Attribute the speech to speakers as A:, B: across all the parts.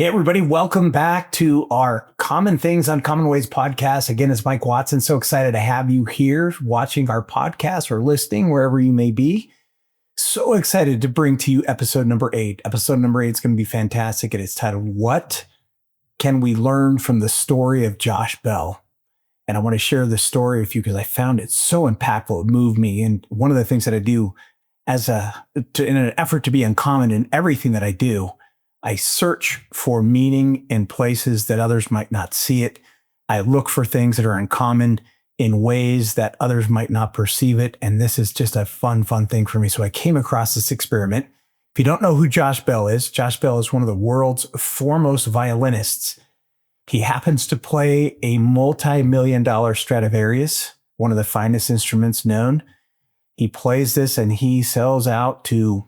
A: Hey, everybody. Welcome back to our Common Things, Uncommon Ways podcast. Again, it's Mike Watson. So excited to have you here watching our podcast or listening, wherever you may be. So excited to bring to you episode number 8. Episode number 8 is going to be fantastic. And it's titled, What Can We Learn from the Story of Josh Bell? And I want to share the story with you because I found it so impactful. It moved me. And one of the things that I do in an effort to be uncommon in everything that I do, I search for meaning in places that others might not see it. I look for things that are uncommon in ways that others might not perceive it. And this is just a fun thing for me. So I came across this experiment. If you don't know who Josh Bell is one of the world's foremost violinists. He happens to play a multi-million-dollar Stradivarius, one of the finest instruments known. He plays this and he sells out to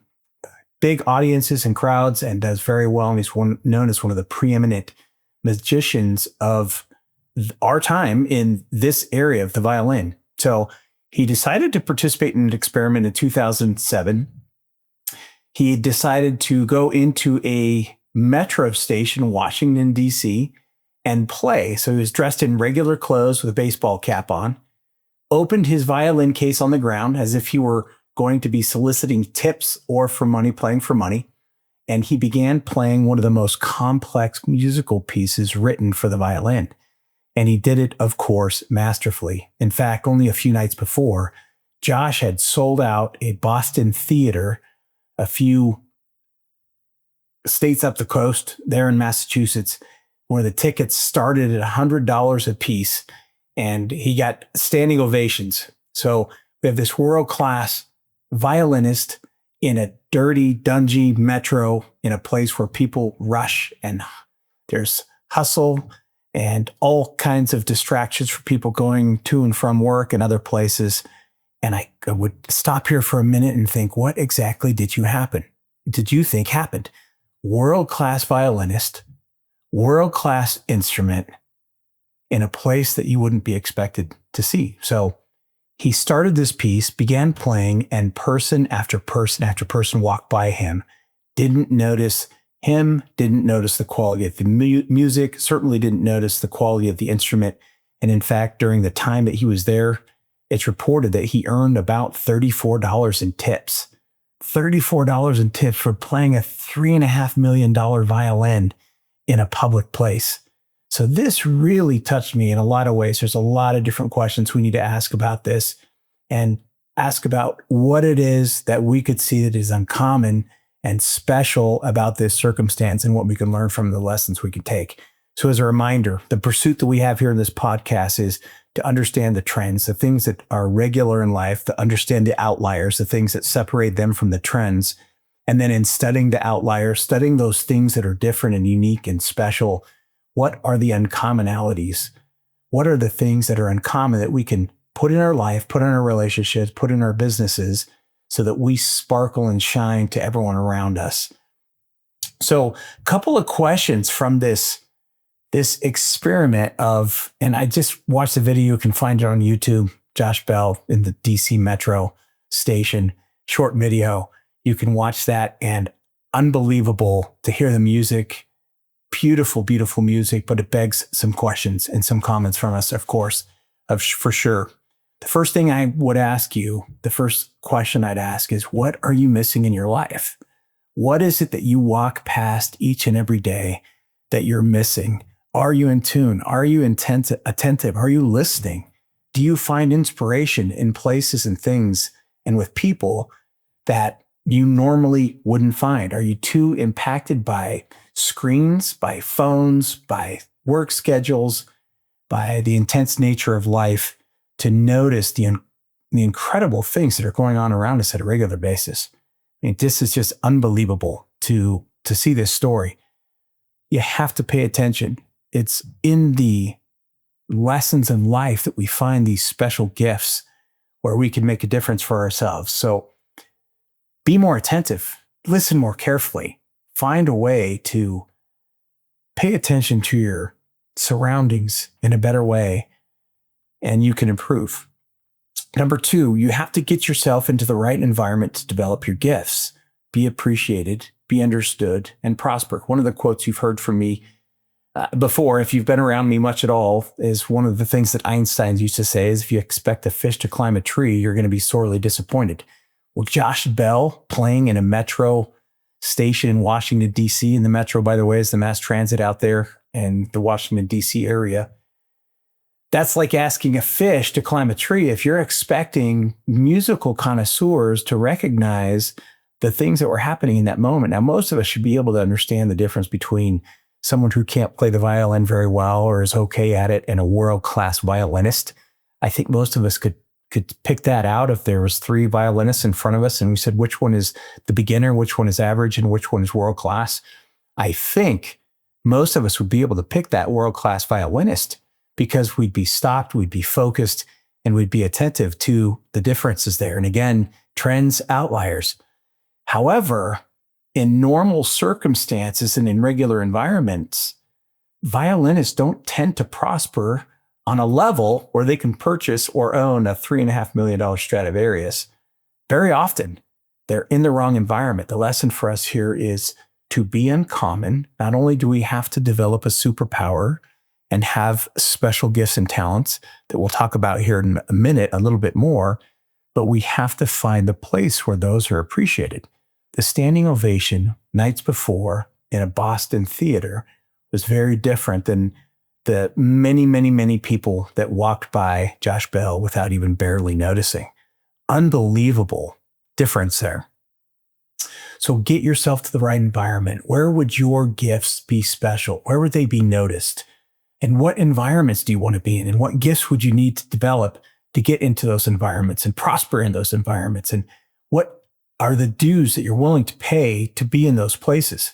A: big audiences and crowds and does very well. And he's known as one of the preeminent magicians of our time in this area of the violin. So he decided to participate in an experiment in 2007. He decided to go into a metro station in Washington, D.C. and play. So he was dressed in regular clothes with a baseball cap on, opened his violin case on the ground as if he were going to be soliciting tips or for money, playing for money. And he began playing one of the most complex musical pieces written for the violin. And he did it, of course, masterfully. In fact, only a few nights before, Josh had sold out a Boston theater a few states up the coast there in Massachusetts, where the tickets started at $100 a piece. And he got standing ovations. So we have this world-class violinist in a dirty, dungy metro in a place where people rush and there's hustle and all kinds of distractions for people going to and from work and other places. And I would stop here for a minute and think, what exactly did you think happened? World-class violinist, world-class instrument in a place that you wouldn't be expected to see. So he started this piece, began playing, and person after person after person walked by him, didn't notice him, didn't notice the quality of the music, certainly didn't notice the quality of the instrument. And in fact, during the time that he was there, it's reported that he earned about $34 in tips. $34 in tips for playing a $3.5 million violin in a public place. So this really touched me in a lot of ways. There's a lot of different questions we need to ask about this and ask about what it is that we could see that is uncommon and special about this circumstance and what we can learn from the lessons we can take. So as a reminder, the pursuit that we have here in this podcast is to understand the trends, the things that are regular in life, to understand the outliers, the things that separate them from the trends. And then in studying the outliers, studying those things that are different and unique and special, what are the uncommonalities? What are the things that are uncommon that we can put in our life, put in our relationships, put in our businesses so that we sparkle and shine to everyone around us? So a couple of questions from this experiment and I just watched the video. You can find it on YouTube, Josh Bell in the DC Metro station, short video. You can watch that, and unbelievable to hear the music. Beautiful, beautiful music, but it begs some questions and some comments from us, of course, for sure. The first thing I would ask you, the first question I'd ask is, what are you missing in your life? What is it that you walk past each and every day that you're missing? Are you in tune? Are you attentive? Are you listening? Do you find inspiration in places and things and with people that you normally wouldn't find? Are you too impacted by screens, by phones, by work schedules, by the intense nature of life to notice the incredible things that are going on around us at a regular basis? I mean, this is just unbelievable to see this story. You have to pay attention. It's in the lessons in life that we find these special gifts where we can make a difference for ourselves. So be more attentive, listen more carefully, find a way to pay attention to your surroundings in a better way, and you can improve. Number 2, you have to get yourself into the right environment to develop your gifts. be appreciated, be understood, and prosper. One of the quotes you've heard from me before, if you've been around me much at all, is one of the things that Einstein used to say is if you expect a fish to climb a tree, you're going to be sorely disappointed. Well, Josh Bell playing in a metro station in Washington, D.C., and the metro, by the way, is the mass transit out there in the Washington, D.C. area. That's like asking a fish to climb a tree. If you're expecting musical connoisseurs to recognize the things that were happening in that moment. Now, most of us should be able to understand the difference between someone who can't play the violin very well or is okay at it and a world-class violinist. I think most of us could pick that out if there was 3 violinists in front of us and we said which one is the beginner, which one is average, and which one is world-class. I think most of us would be able to pick that world-class violinist because we'd be stopped, we'd be focused, and we'd be attentive to the differences there. And again, trends, outliers. However, in normal circumstances and in regular environments, violinists don't tend to prosper on a level where they can purchase or own a $3.5 million Stradivarius. Very often, they're in the wrong environment. The lesson for us here is to be uncommon. Not only do we have to develop a superpower and have special gifts and talents that we'll talk about here in a minute a little bit more, but we have to find the place where those are appreciated. The standing ovation nights before in a Boston theater was very different than the many, many, many people that walked by Josh Bell without even barely noticing. Unbelievable difference there. So get yourself to the right environment. Where would your gifts be special? Where would they be noticed? And what environments do you want to be in? And what gifts would you need to develop to get into those environments and prosper in those environments? And what are the dues that you're willing to pay to be in those places?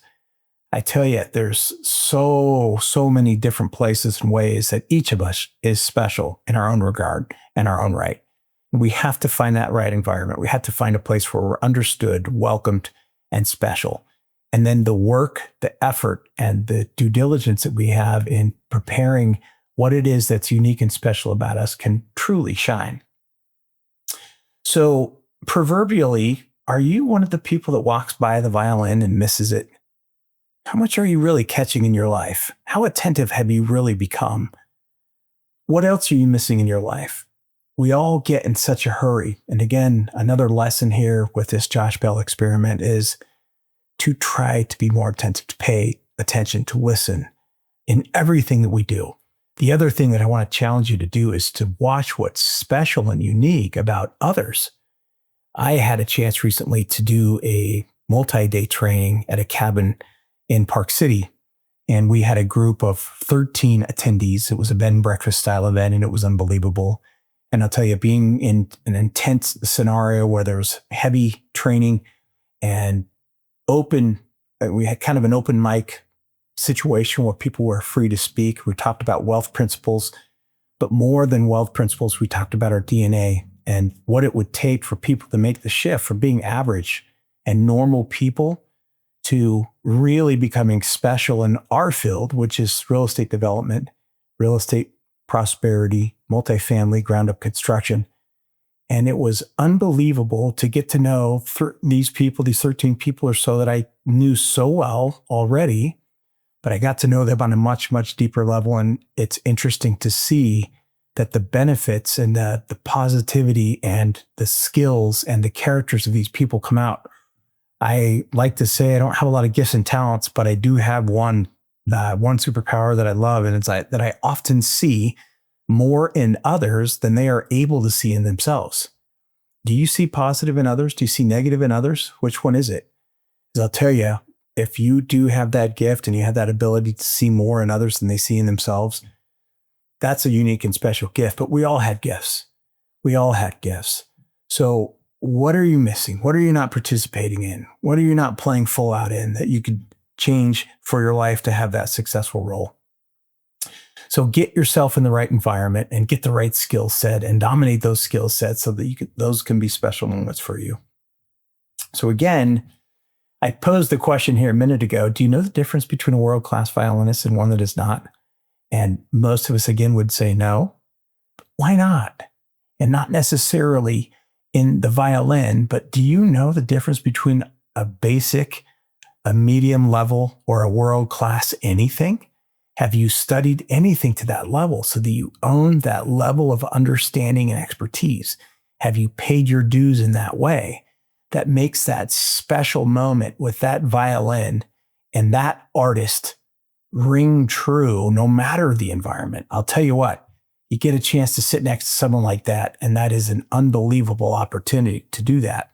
A: I tell you, there's so many different places and ways that each of us is special in our own regard and our own right. We have to find that right environment. We have to find a place where we're understood, welcomed, and special. And then the work, the effort, and the due diligence that we have in preparing what it is that's unique and special about us can truly shine. So proverbially, are you one of the people that walks by the violin and misses it? How much are you really catching in your life? How attentive have you really become? What else are you missing in your life? We all get in such a hurry. And again, another lesson here with this Josh Bell experiment is to try to be more attentive, to pay attention, to listen in everything that we do. The other thing that I want to challenge you to do is to watch what's special and unique about others. I had a chance recently to do a multi-day training at a cabin in Park City, and we had a group of 13 attendees. It was a bed and breakfast style event, and it was unbelievable. And I'll tell you, being in an intense scenario where there was heavy training and we had kind of an open mic situation where people were free to speak. We talked about wealth principles, but more than wealth principles, we talked about our DNA and what it would take for people to make the shift from being average and normal people to really becoming special in our field, which is real estate development, real estate prosperity, multifamily, ground up construction. And it was unbelievable to get to know these people, these 13 people or so that I knew so well already, but I got to know them on a much, much deeper level. And it's interesting to see that the benefits and the positivity and the skills and the characters of these people come out. I like to say I don't have a lot of gifts and talents, but I do have one superpower that I love, and it's that I often see more in others than they are able to see in themselves. Do you see positive in others? Do you see negative in others? Which one is it? Because I'll tell you, if you do have that gift and you have that ability to see more in others than they see in themselves, that's a unique and special gift. But we all had gifts. We all had gifts. So what are you missing? What are you not participating in? What are you not playing full out in that you could change for your life to have that successful role? So get yourself in the right environment and get the right skill set and dominate those skill sets so that those can be special moments for you. So again, I posed the question here a minute ago. Do you know the difference between a world-class violinist and one that is not? And most of us, again, would say no. Why not? And not necessarily in the violin, but do you know the difference between a basic, a medium level, or a world-class anything? Have you studied anything to that level so that you own that level of understanding and expertise? Have you paid your dues in that way? That makes that special moment with that violin and that artist ring true no matter the environment. I'll tell you what, you get a chance to sit next to someone like that, and that is an unbelievable opportunity to do that.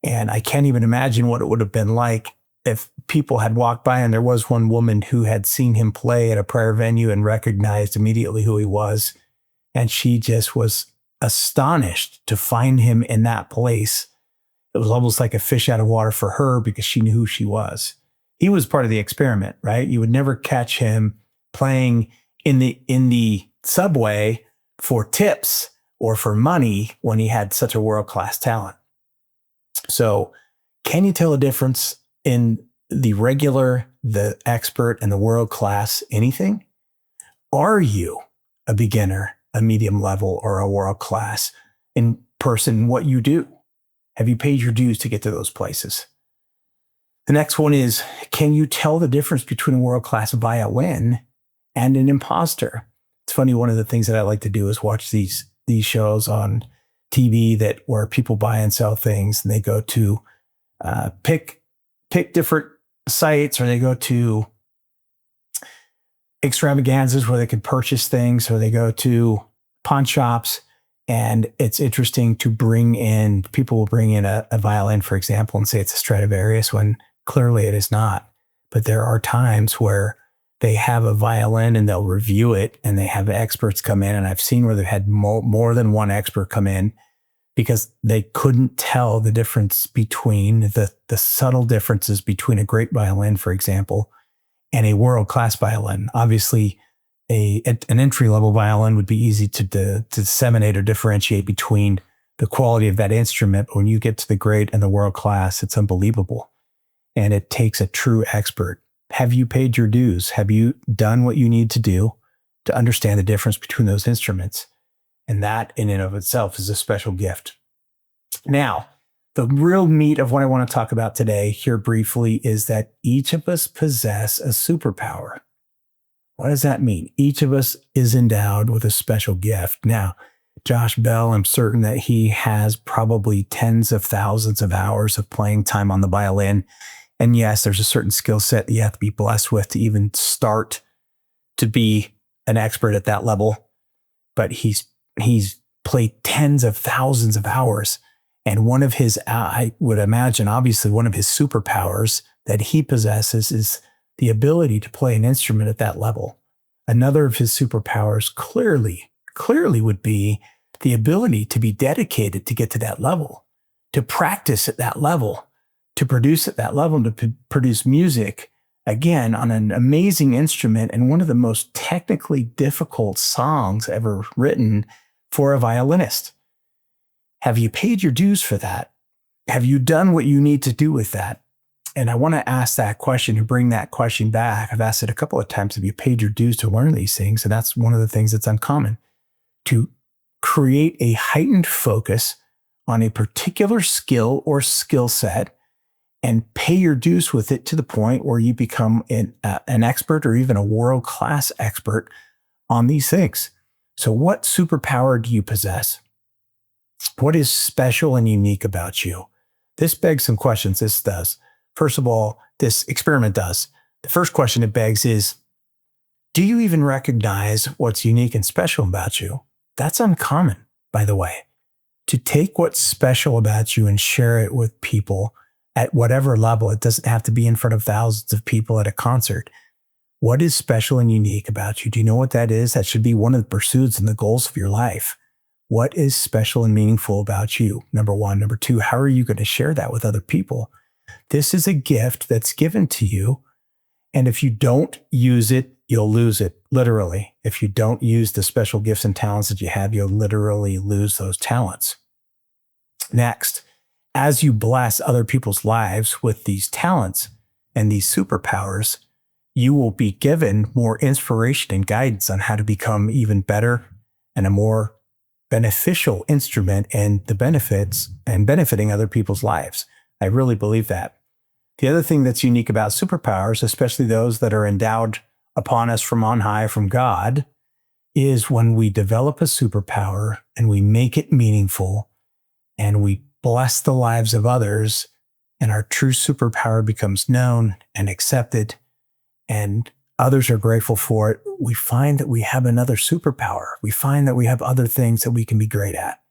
A: And I can't even imagine what it would have been like if people had walked by and there was one woman who had seen him play at a prior venue and recognized immediately who he was. And she just was astonished to find him in that place. It was almost like a fish out of water for her because she knew who she was. He was part of the experiment, right? You would never catch him playing in the subway for tips or for money when he had such a world-class talent. So can you tell a difference in the regular, the expert, and the world-class anything? Are you a beginner, a medium level, or a world-class in person what you do? Have you paid your dues to get to those places? The next one is, can you tell the difference between a world-class violin and an imposter? It's funny, one of the things that I like to do is watch these shows on TV where people buy and sell things, and they go to pick different sites, or they go to extravaganzas where they can purchase things, or they go to pawn shops. And it's interesting to people will bring in a violin, for example, and say it's a Stradivarius when clearly it is not. But there are times where they have a violin and they'll review it, and they have experts come in. And I've seen where they've had more than one expert come in because they couldn't tell the difference between the subtle differences between a great violin, for example, and a world-class violin. Obviously, an entry-level violin would be easy to disseminate or differentiate between the quality of that instrument. But when you get to the great and the world-class, it's unbelievable. And it takes a true expert. Have you paid your dues? Have you done what you need to do to understand the difference between those instruments? And that in and of itself is a special gift. Now, the real meat of what I want to talk about today here briefly is that each of us possess a superpower. What does that mean? Each of us is endowed with a special gift. Now, Josh Bell, I'm certain that he has probably tens of thousands of hours of playing time on the violin. And yes, there's a certain skill set that you have to be blessed with to even start to be an expert at that level. But he's played tens of thousands of hours. And one of his, I would imagine, obviously one of his superpowers that he possesses is the ability to play an instrument at that level. Another of his superpowers clearly would be the ability to be dedicated to get to that level, to practice at that level, to produce at that level, to produce music, again, on an amazing instrument and one of the most technically difficult songs ever written for a violinist. Have you paid your dues for that? Have you done what you need to do with that? And I want to ask that question, to bring that question back. I've asked it a couple of times. Have you paid your dues to learn these things? And that's one of the things that's uncommon. To create a heightened focus on a particular skill or skill set and pay your dues with it to the point where you become an expert or even a world-class expert on these things. So what superpower do you possess? What is special and unique about you? This begs some questions. This does. First of all, this experiment does. The first question it begs is, do you even recognize what's unique and special about you? That's uncommon, by the way. To take what's special about you and share it with people at whatever level. It doesn't have to be in front of thousands of people at a concert. What is special and unique about you? Do you know what that is? That should be one of the pursuits and the goals of your life. What is special and meaningful about you? Number one. Number two, how are you going to share that with other people? This is a gift that's given to you. And if you don't use it, you'll lose it, literally. If you don't use the special gifts and talents that you have, you'll literally lose those talents. Next, as you bless other people's lives with these talents and these superpowers, you will be given more inspiration and guidance on how to become even better and a more beneficial instrument and the benefits and benefiting other people's lives. I really believe that. The other thing that's unique about superpowers, especially those that are endowed upon us from on high, from God, is when we develop a superpower and we make it meaningful and we bless the lives of others, and our true superpower becomes known and accepted, and others are grateful for it, we find that we have another superpower. We find that we have other things that we can be great at.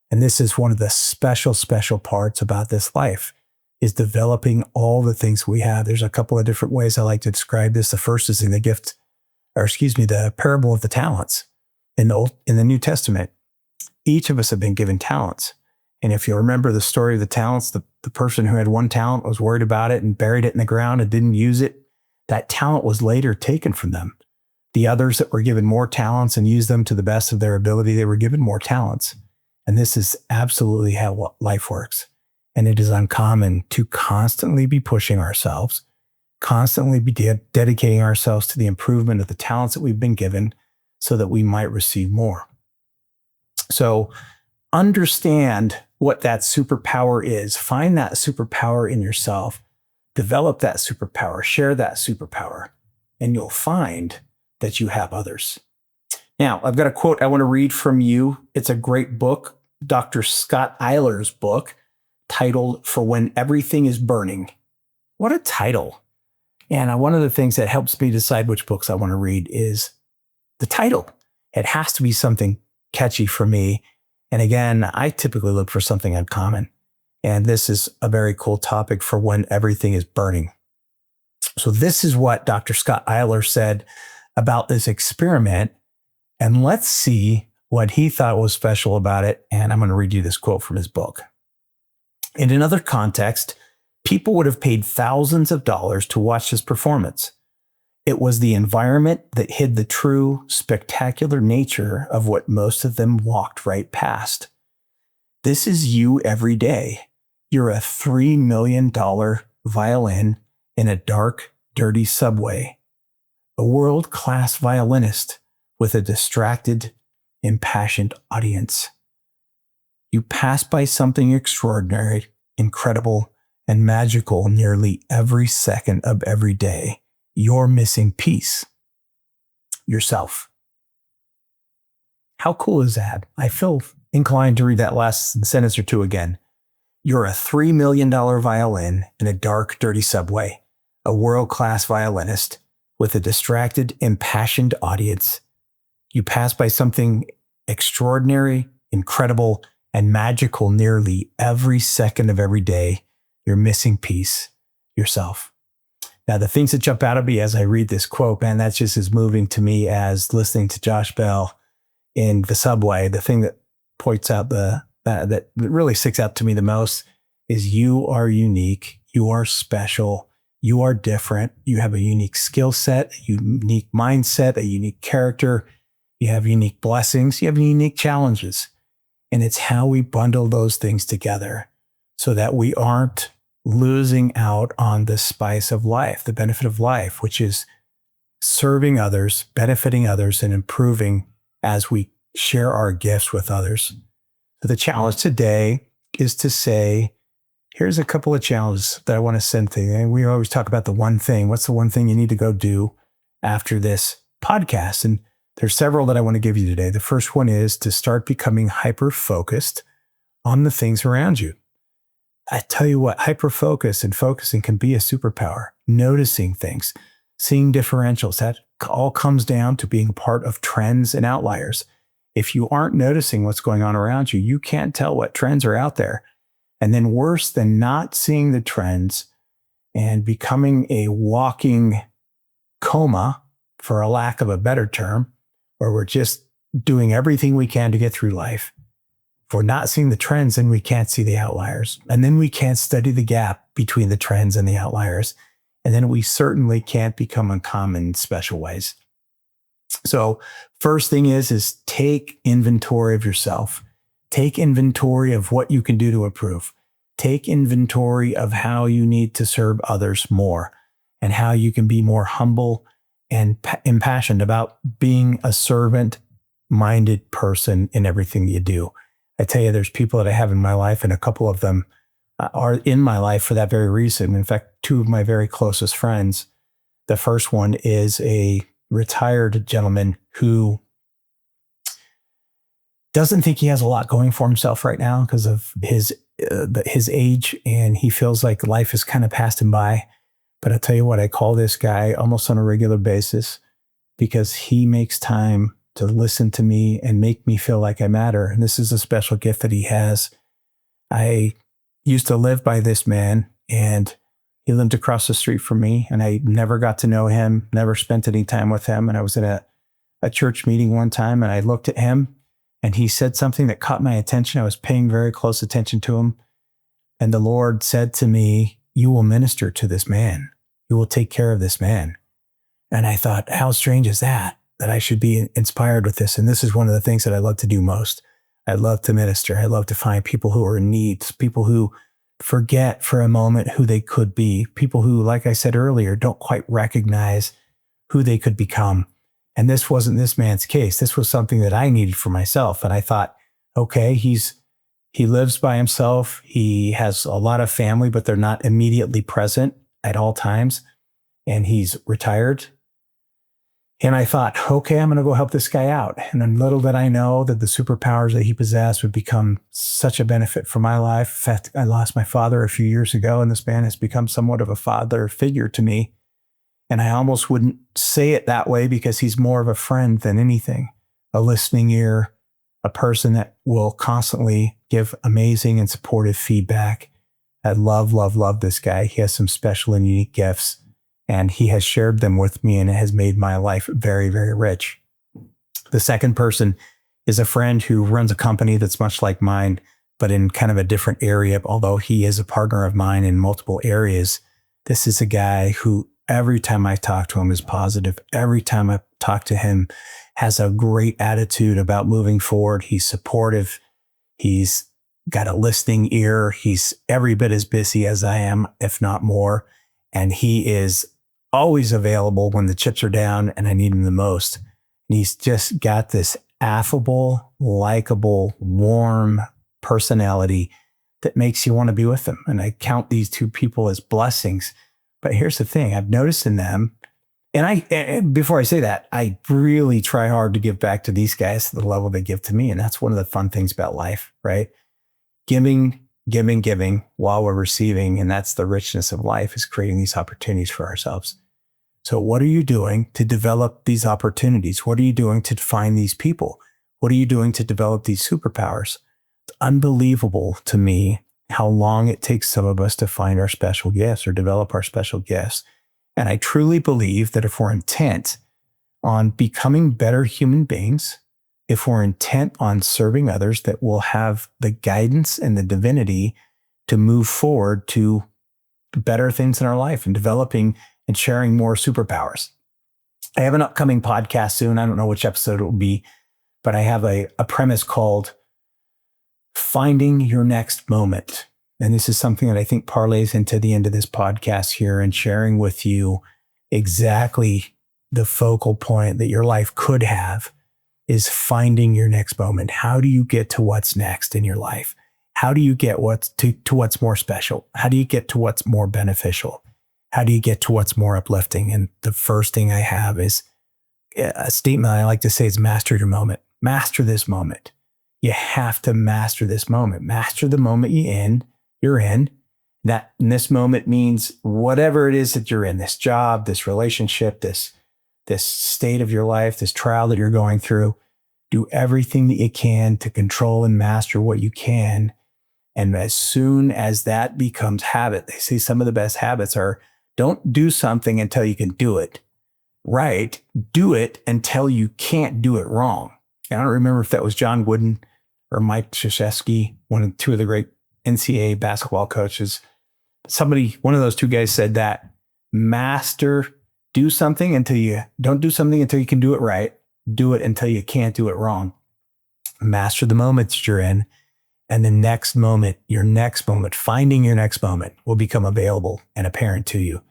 A: And this is one of the special parts about this life, is developing all the things we have. There's a couple of different ways I like to describe this. The first is in the parable of the talents in the New Testament. Each of us have been given talents. And if you remember the story of the talents, the person who had one talent was worried about it and buried it in the ground and didn't use it. That talent was later taken from them. The others that were given more talents and used them to the best of their ability, they were given more talents. And this is absolutely how life works. And it is uncommon to constantly be pushing ourselves, constantly be dedicating ourselves to the improvement of the talents that we've been given so that we might receive more. So understand what that superpower is. Find that superpower in yourself. Develop that superpower. Share that superpower. And you'll find that you have others. Now, I've got a quote I want to read from you. It's a great book, Dr. Scott Eiler's book, titled For When Everything is Burning. What a title. And one of the things that helps me decide which books I want to read is the title. It has to be something catchy for me. And again, I typically look for something uncommon. And this is a very cool topic for when everything is burning. So this is what Dr. Scott Eiler said about this experiment. And let's see what he thought was special about it. And I'm going to read you this quote from his book. In another context, people would have paid thousands of dollars to watch this performance. It was the environment that hid the true, spectacular nature of what most of them walked right past. This is you every day. You're a $3 million violin in a dark, dirty subway. A world-class violinist with a distracted, impassioned audience. You pass by something extraordinary, incredible, and magical nearly every second of every day. You're missing piece. Yourself. How cool is that? I feel inclined to read that last sentence or two again. You're a $3 million violin in a dark, dirty subway, a world-class violinist with a distracted, impassioned audience. You pass by something extraordinary, incredible, and magical nearly every second of every day. You're missing piece. Yourself. Now, the things that jump out at me as I read this quote, man, that's just as moving to me as listening to Josh Bell in the subway. The thing that points out that really sticks out to me the most is you are unique. You are special. You are different. You have a unique skill set, a unique mindset, a unique character. You have unique blessings. You have unique challenges. And it's how we bundle those things together so that we aren't losing out on the spice of life, the benefit of life, which is serving others, benefiting others, and improving as we share our gifts with others. So the challenge today is to say, here's a couple of challenges that I want to send to you. And we always talk about the one thing. What's the one thing you need to go do after this podcast? And there's several that I want to give you today. The first one is to start becoming hyper-focused on the things around you. I tell you what, hyper-focus and focusing can be a superpower. Noticing things, seeing differentials, that all comes down to being part of trends and outliers. If you aren't noticing what's going on around you, you can't tell what trends are out there. And then worse than not seeing the trends and becoming a walking coma, for a lack of a better term, where we're just doing everything we can to get through life. If we're not seeing the trends, then we can't see the outliers. And then we can't study the gap between the trends and the outliers. And then we certainly can't become uncommon in special ways. So first thing is take inventory of yourself. Take inventory of what you can do to improve. Take inventory of how you need to serve others more and how you can be more humble and impassioned about being a servant-minded person in everything you do. I tell you, there's people that I have in my life, and a couple of them are in my life for that very reason. In fact, two of my very closest friends, the first one is a retired gentleman who doesn't think he has a lot going for himself right now because of his age, and he feels like life has kind of passed him by. But I'll tell you what, I call this guy almost on a regular basis because he makes time to listen to me and make me feel like I matter. And this is a special gift that he has. I used to live by this man, and he lived across the street from me, and I never got to know him, never spent any time with him. And I was at a church meeting one time, and I looked at him, and he said something that caught my attention. I was paying very close attention to him. And the Lord said to me, "You will minister to this man. You will take care of this man." And I thought, how strange is that I should be inspired with this? And this is one of the things that I love to do most. I love to minister. I love to find people who are in need, people who forget for a moment who they could be, people who, like I said earlier, don't quite recognize who they could become. And this wasn't this man's case. This was something that I needed for myself. And I thought, okay, he lives by himself. He has a lot of family, but they're not immediately present at all times. And he's retired. And I thought, okay, I'm going to go help this guy out. And then little did I know that the superpowers that he possessed would become such a benefit for my life. In fact, I lost my father a few years ago, and this man has become somewhat of a father figure to me. And I almost wouldn't say it that way because he's more of a friend than anything, a listening ear, a person that will constantly give amazing and supportive feedback. I love, love, love this guy. He has some special and unique gifts, and he has shared them with me, and it has made my life very, very rich. The second person is a friend who runs a company that's much like mine, but in kind of a different area. Although he is a partner of mine in multiple areas, this is a guy who every time I talk to him is positive. Every time I talk to him has a great attitude about moving forward. He's supportive. He's got a listening ear. He's every bit as busy as I am, if not more. And he is always available when the chips are down and I need him the most. And he's just got this affable, likable, warm personality that makes you want to be with him. And I count these two people as blessings. But here's the thing, I've noticed in them, and before I say that, I really try hard to give back to these guys to the level they give to me. And that's one of the fun things about life, right? Giving while we're receiving. And that's the richness of life, is creating these opportunities for ourselves. So what are you doing to develop these opportunities? What are you doing to find these people? What are you doing to develop these superpowers? It's unbelievable to me how long it takes some of us to find our special gifts or develop our special gifts. And I truly believe that if we're intent on becoming better human beings, if we're intent on serving others, that we'll have the guidance and the divinity to move forward to better things in our life and developing and sharing more superpowers. I have an upcoming podcast soon. I don't know which episode it will be, but I have a premise called Finding Your Next Moment. And this is something that I think parlays into the end of this podcast here, and sharing with you exactly the focal point that your life could have is finding your next moment. How do you get to what's next in your life? How do you get to what's more special? How do you get to what's more beneficial? How do you get to what's more uplifting? And the first thing I have is a statement I like to say is master your moment. Master this moment. You have to master this moment. Master the moment you're in. That in this moment means whatever it is that you're in, this job, this relationship, this state of your life, this trial that you're going through. Do everything that you can to control and master what you can. And as soon as that becomes habit, they say some of the best habits are, don't do something until you can do it right. Do it until you can't do it wrong. I don't remember if that was John Wooden or Mike Krzyzewski, two of the great NCAA basketball coaches. One of those two guys said that don't do something until you can do it right. Do it until you can't do it wrong. Master the moment that you're in, and the next moment, finding your next moment will become available and apparent to you.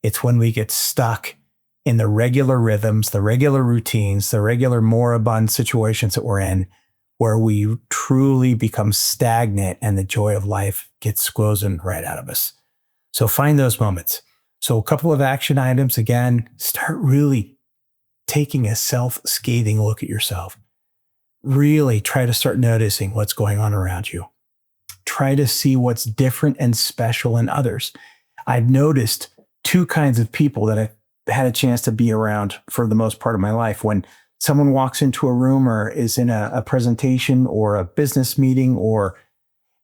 A: It's when we get stuck in the regular rhythms, the regular routines, the regular moribund situations that we're in, where we truly become stagnant and the joy of life gets squeezed right out of us. So find those moments. So a couple of action items. Again, start really taking a self-scathing look at yourself. Really try to start noticing what's going on around you. Try to see what's different and special in others. I've noticed two kinds of people that I've had a chance to be around for the most part of my life. When someone walks into a room or is in a presentation or a business meeting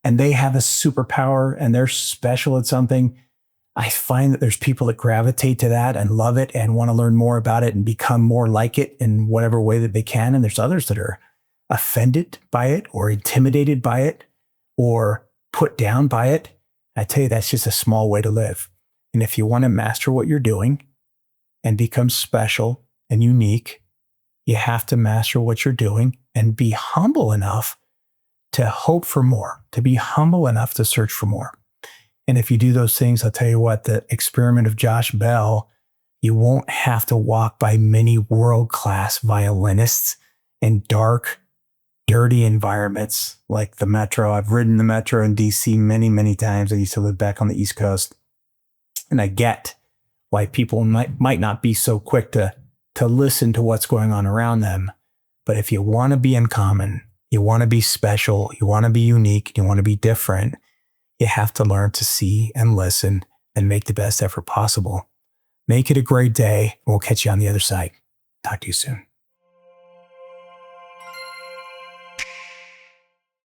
A: and they have a superpower and they're special at something, I find that there's people that gravitate to that and love it and want to learn more about it and become more like it in whatever way that they can. And there's others that are offended by it or intimidated by it or put down by it. I tell you, that's just a small way to live. And if you want to master what you're doing and become special and unique, you have to master what you're doing and be humble enough to hope for more, to be humble enough to search for more. And if you do those things, I'll tell you what, the experiment of Josh Bell, you won't have to walk by many world-class violinists in dark, dirty environments like the metro. I've ridden the metro in DC many, many times. I used to live back on the East Coast. And I get why people might not be so quick to listen to what's going on around them. But if you want to be uncommon, you want to be special, you want to be unique, you want to be different, you have to learn to see and listen and make the best effort possible. Make it a great day. We'll catch you on the other side. Talk to you soon.